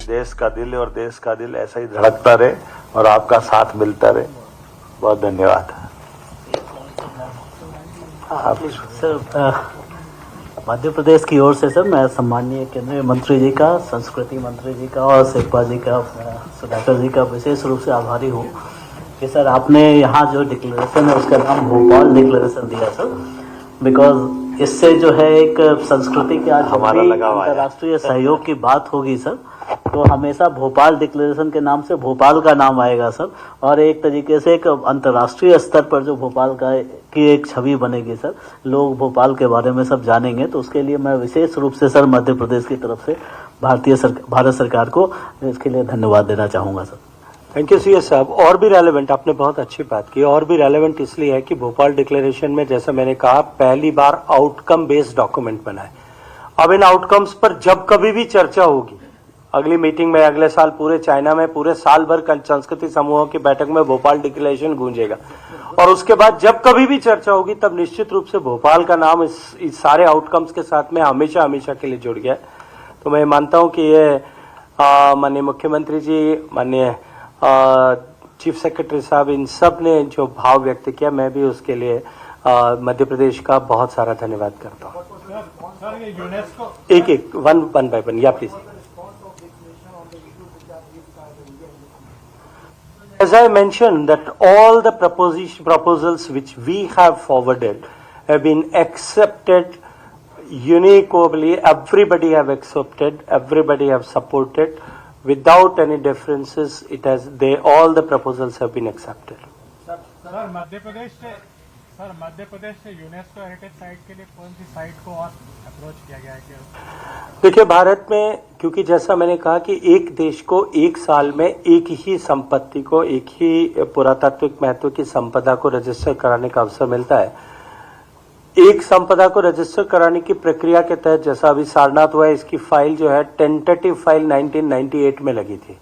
देश का दिल और देश का दिल ऐसा ही धड़कता रहे और आपका साथ मिलता रहे। बहुत धन्यवाद। सर, मध्य प्रदेश की ओर से सर मैं सम्माननीय केंद्रीय मंत्री जी का, संस्कृति मंत्री जी का और शेखपा जी का, सुधाकर जी का विशेष रूप से आभारी हूँ कि सर आपने यहाँ जो डिक्लेरेशन है उसका नाम भोपाल डिक्लेरेशन दिया सर, बिकॉज इससे जो है एक संस्कृति के आज हमारा लगा हुआ है। अंतर्राष्ट्रीय सहयोग की बात होगी सर, तो हमेशा भोपाल डिक्लेरेशन के नाम से भोपाल का नाम आएगा सर, और एक तरीके से एक अंतर्राष्ट्रीय स्तर पर जो भोपाल का की एक छवि बनेगी सर, लोग भोपाल के बारे में सब जानेंगे। तो उसके लिए मैं विशेष रूप से सर मध्य प्रदेश की तरफ से भारत सरकार को इसके लिए धन्यवाद देना चाहूँगा सर। थैंक यू सीएस साहब। और भी रेलेवेंट, आपने बहुत अच्छी बात की, और भी रेलेवेंट इसलिए है कि भोपाल डिक्लेरेशन में जैसा मैंने कहा पहली बार आउटकम बेस्ड डॉक्यूमेंट बना है। अब इन आउटकम्स पर जब कभी भी चर्चा होगी, अगली मीटिंग में अगले साल पूरे चाइना में पूरे साल भर संस्कृति समूहों की बैठक में भोपाल डिक्लेरेशन गूंजेगा, और उसके बाद जब कभी भी चर्चा होगी तब निश्चित रूप से भोपाल का नाम इस सारे आउटकम्स के साथ में हमेशा हमेशा के लिए जुड़ गया। तो मैं मानता हूं कि ये माननीय मुख्यमंत्री जी, माननीय चीफ सेक्रेटरी साहब, इन सब ने जो भाव व्यक्त किया, मैं भी उसके लिए मध्य प्रदेश का बहुत सारा धन्यवाद करता हूँ। एक वन बाय वन, या please. As I mentioned that all the proposals which we have forwarded have been accepted uniquely. Everybody have accepted, everybody have supported without any differences. All the proposals have been accepted. Sir Madhya Pradesh से UNESCO heritage site के लिए कौन सी site को और approach किया गया है क्या? देखिए, भारत में क्योंकि जैसा मैंने कहा कि एक देश को एक साल में एक ही संपत्ति को, एक ही पुरातात्विक महत्व की संपदा को रजिस्टर कराने का अवसर मिलता है। एक संपदा को रजिस्टर कराने की प्रक्रिया के तहत जैसा अभी सारनाथ हुआ है, इसकी फाइल जो है टेंटेटिव फाइल 1998 में लगी थी,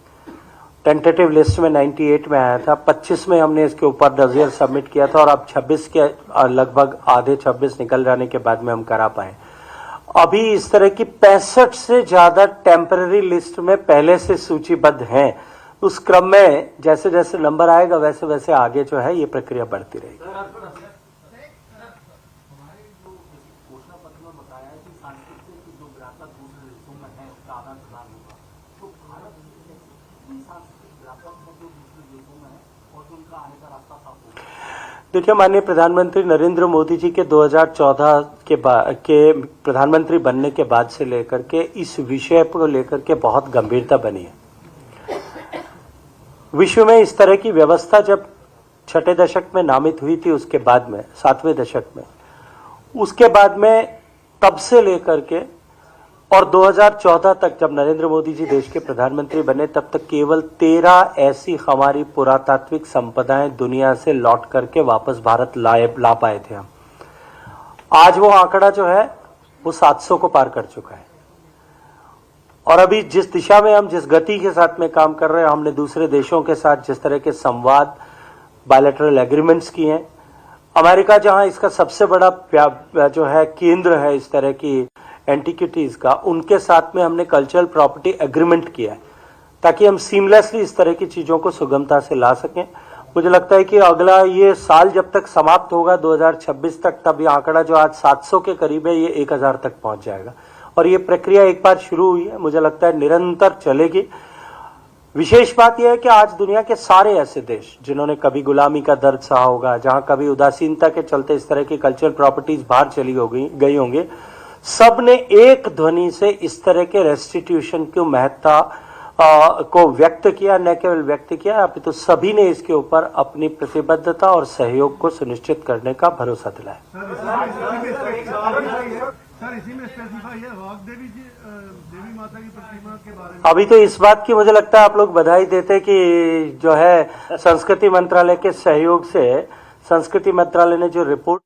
टेंटेटिव लिस्ट में 98 में आया था, 25 में हमने इसके ऊपर डॉसियर सबमिट किया था, और अब 26 के लगभग आधे 26 निकल जाने के बाद में हम करा पाए। अभी इस तरह की 65 से ज्यादा टेम्पररी लिस्ट में पहले से सूचीबद्ध हैं। उस क्रम में जैसे जैसे नंबर आएगा वैसे वैसे आगे जो है ये प्रक्रिया बढ़ती रहेगी। देखिए, माननीय प्रधानमंत्री नरेंद्र मोदी जी के 2014 के प्रधानमंत्री बनने के बाद से लेकर के इस विषय को लेकर के बहुत गंभीरता बनी है। विश्व में इस तरह की व्यवस्था जब छठे दशक में नामित हुई थी, उसके बाद में 7वें दशक में, उसके बाद में तब से लेकर के और 2014 तक जब नरेंद्र मोदी जी देश के प्रधानमंत्री बने, तब तक केवल 13 ऐसी हमारी पुरातात्विक संपदाएं दुनिया से लौट करके वापस भारत ला पाए थे हम। आज वो आंकड़ा जो है वो 700 को पार कर चुका है। और अभी जिस दिशा में हम जिस गति के साथ में काम कर रहे हैं, हमने दूसरे देशों के साथ जिस तरह के संवाद, बायलैटरल एग्रीमेंट्स किए हैं, अमेरिका जहां इसका सबसे बड़ा जो है केंद्र है इस तरह की एंटिक्विटीज का, उनके साथ में हमने कल्चरल प्रॉपर्टी एग्रीमेंट किया है ताकि हम सीमलेसली इस तरह की चीजों को सुगमता से ला सकें। मुझे लगता है कि अगला ये साल जब तक समाप्त होगा 2026 तक, तब ये आंकड़ा जो आज 700 के करीब है ये 1000 तक पहुंच जाएगा। और ये प्रक्रिया एक बार शुरू हुई है, मुझे लगता है निरंतर चलेगी। विशेष बात यह है कि आज दुनिया के सारे ऐसे देश जिन्होंने कभी गुलामी का दर्द सहा होगा, जहां कभी उदासीनता के चलते इस तरह की कल्चरल प्रॉपर्टीज बाहर चली गई होंगी, सब ने एक ध्वनि से इस तरह के रेस्टिट्यूशन की महत्ता को व्यक्त किया। न केवल व्यक्त किया, अपितु सभी ने इसके ऊपर अपनी प्रतिबद्धता और सहयोग को सुनिश्चित करने का भरोसा दिलाया। देवी माता की प्रतिमा के बारे में अभी तो इस बात की मुझे लगता है आप लोग बधाई देते कि जो है संस्कृति मंत्रालय के सहयोग से संस्कृति मंत्रालय ने जो रिपोर्ट